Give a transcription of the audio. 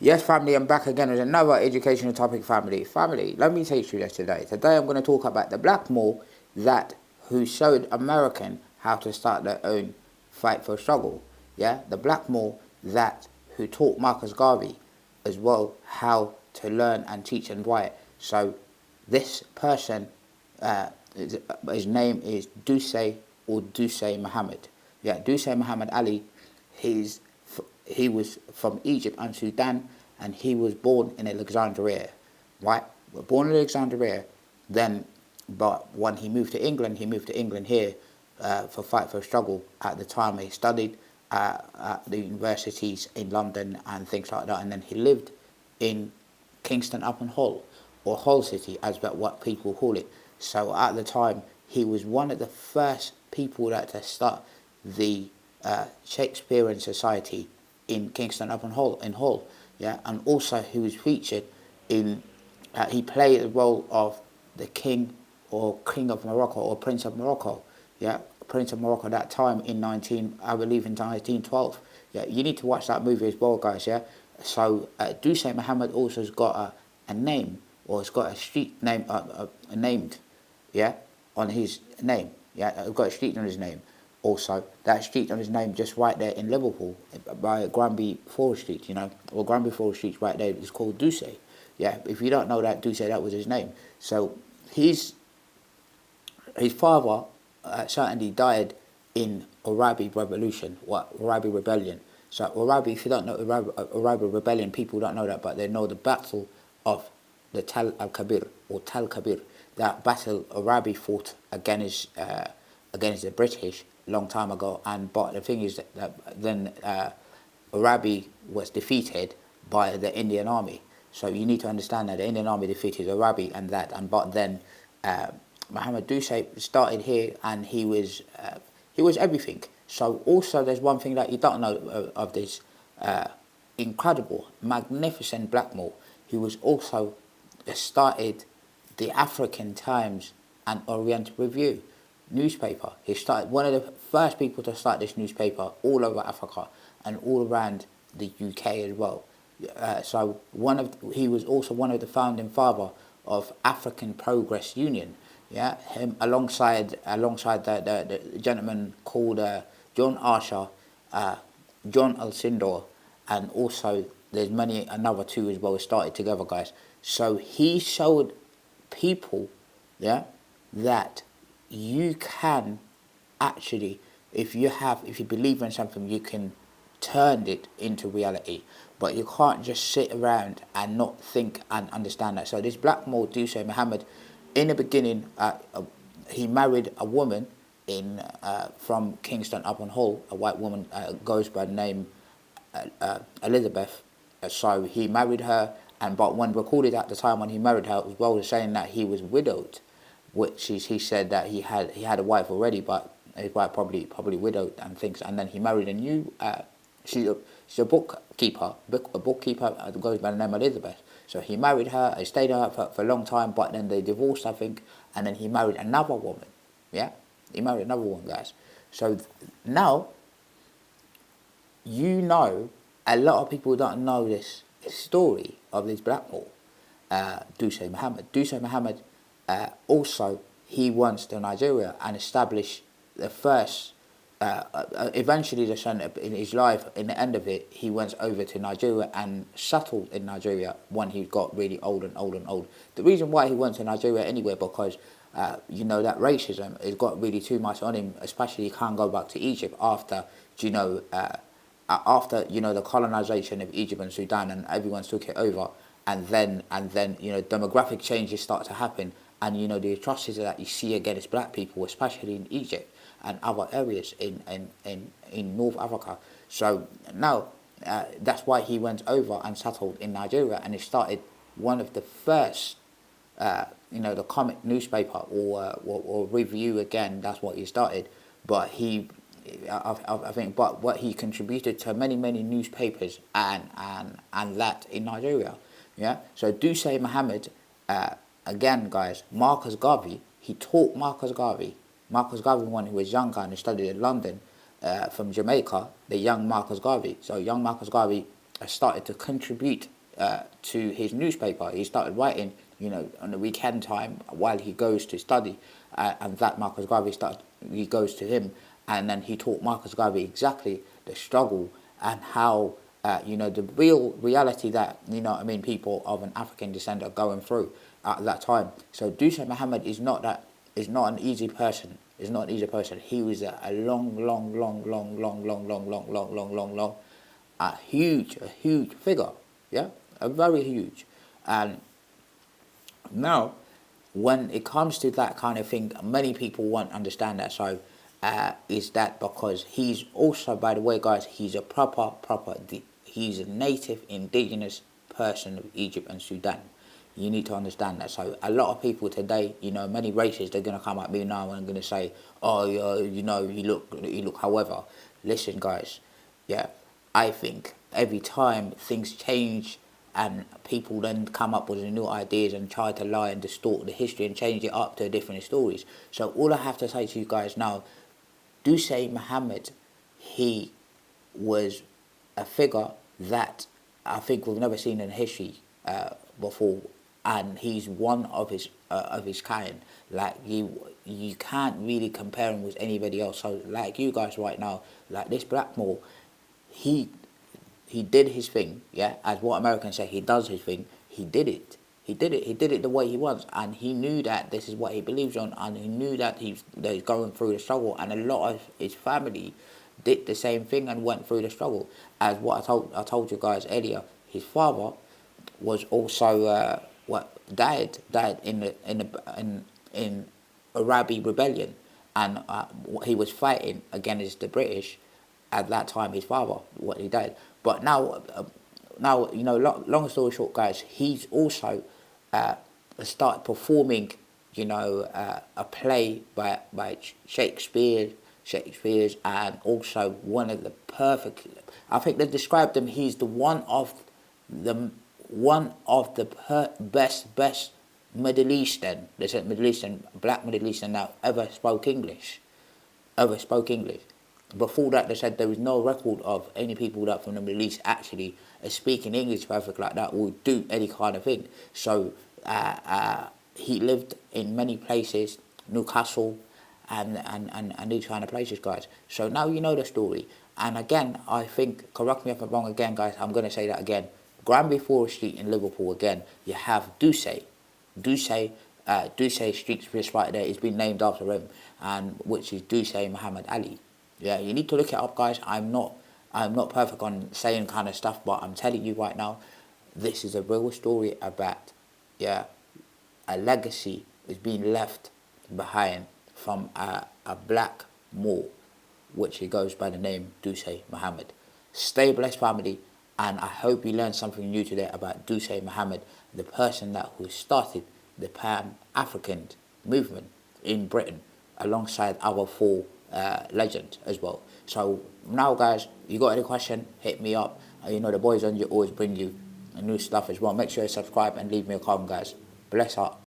Yes, family, I'm back again with another educational topic, family. Family, let me teach you this today. Today I'm going to talk about the black moor that who showed American how to start their own fight for struggle. Yeah, the black moor that who taught Marcus Garvey as well how to learn and teach and write. So this person, his name is Duse Mohamed. Yeah, Duse Mohamed Ali. He was from Egypt and Sudan, and he was born in Alexandria, right? Born in Alexandria, then, but when he moved to England, here for fight for struggle. At the time, he studied at the universities in London and things like that, and then he lived in Kingston upon Hull, or Hull City, as what people call it. So at the time, he was one of the first people that to start the Shakespearean Society in Kingston upon Hull, yeah, and also he was featured in, he played the role of the king or king of Morocco or prince of Morocco, yeah, prince of Morocco that time in I believe in 1912. Yeah, you need to watch that movie as well, guys. Yeah, so Duse Mohamed also has got a name, or has got a street name named, yeah, on his name. Yeah, got a street on his name. Also, that street on his name just right there in Liverpool by Granby Forest Street, you know, or Granby Forest Street right there is called Duse. Yeah, if you don't know that, Duse, that was his name. So his father certainly died in Arabi Revolution, Arabi Rebellion. So Arabi, if you don't know Arabi Rebellion, people don't know that, but they know the Battle of the Tal al-Kabir, or Tal Kabir. That battle Arabi fought against the British long time ago, but the thing is that then Arabi was defeated by the Indian Army. So you need to understand that the Indian Army defeated Arabi but then Mohamed Duse started here, and he was everything. So also there's one thing that you don't know of this incredible, magnificent black moor. He was also started the African Times and Orient Review newspaper. He started one of the first people to start this newspaper all over Africa and all around the UK as well. So he was also one of the founding father of African Progress Union. Yeah, him alongside the gentleman called John Archer, John Alcindor, and also there's another two as well started together, guys. So he showed people, yeah, that you can actually, if you believe in something, you can turn it into reality. But you can't just sit around and not think and understand that. So this black moor, Duse Mohamed, in the beginning, he married a woman from Kingston upon Hull, a white woman, goes by the name Elizabeth. So he married her, but when recorded at the time when he married her, as well as saying that he was widowed, which he said that he had a wife already, but his wife probably widowed and things. And then he married a new. She's a bookkeeper. A bookkeeper goes by the name Elizabeth. So he married her. He stayed with her for a long time, but then they divorced, I think. And then he married another woman. Yeah, he married another one, guys. So now, you know, a lot of people don't know this story of this black moor, Duse Mohamed. Duse Mohamed also, he went to Nigeria and established the first, eventually the son in his life, in the end of it, he went over to Nigeria and settled in Nigeria when he got really old and old. The reason why he went to Nigeria anyway, because you know, that racism has got really too much on him, especially he can't go back to Egypt after, the colonization of Egypt and Sudan, and everyone's took it over, and then demographic changes start to happen, and the atrocities that you see against black people, especially in Egypt and other areas in North Africa. So now that's why he went over and settled in Nigeria, and he started one of the first the comic newspaper or review again. That's what he started, but I think, but what he contributed to many newspapers and that in Nigeria. Yeah. So Duse Mohamed, again, guys, Marcus Garvey. He taught Marcus Garvey when he was younger and he studied in London, from Jamaica. The young Marcus Garvey. So young Marcus Garvey started to contribute to his newspaper. He started writing, on the weekend time while he goes to study, and that Marcus Garvey he goes to him, and then he taught Marcus Garvey exactly the struggle and how, the reality that, people of an African descent are going through at that time. So Duse Mohamed is not an easy person. Is not an easy person. He was a huge figure, yeah, a very huge. And now, when it comes to that kind of thing, many people won't understand that. So, is that because he's also, by the way, guys, he's a he's a native indigenous person of Egypt and Sudan. You need to understand that. So a lot of people today, many races, they're going to come at me now and going to say, oh, you look. However, listen, guys, yeah, I think every time things change and people then come up with new ideas and try to lie and distort the history and change it up to different stories. So all I have to say to you guys now, Duse Mohamed, he was a figure that I think we've never seen in history before, and he's one of his kind. Like you can't really compare him with anybody else. So like you guys right now, like this Blackmore, he did his thing, yeah. As what Americans say, he does his thing. He did it. He did it the way he wants, and he knew that this is what he believes on, and he knew that he's going through the struggle, and a lot of his family did the same thing and went through the struggle. As what I told you guys earlier, his father was also died in Arabi rebellion, and he was fighting against the British at that time. His father, what he died, but now long story short, guys, he's also started performing, a play by Shakespeare's, and also one of the perfect. I think they described him. He's the one of the best Middle Eastern. They said Middle Eastern, black Middle Eastern that ever spoke English. Before that, they said there was no record of any people that from the Middle East actually speaking English perfect like that or do any kind of thing. So he lived in many places, Newcastle, and these kind of places, guys. So now you know the story. And again, I think, correct me if I'm wrong again, guys, I'm going to say that again. Granby Forest Street in Liverpool again, you have Duse Street, just right there. It's been named after him, and which is Duse Mohamed Ali. Yeah, you need to look it up, guys. I'm not perfect on saying kind of stuff, but I'm telling you right now, this is a real story about, yeah, a legacy is being left behind from a black moor, which he goes by the name Duse Mohamed. Stay blessed, family, and I hope you learned something new today about Duse Mohamed, the person who started the Pan-African movement in Britain, alongside our four legends as well. So now, guys, you got any question, hit me up. The boys on you always bring you new stuff as well. Make sure you subscribe and leave me a comment, guys. Bless up.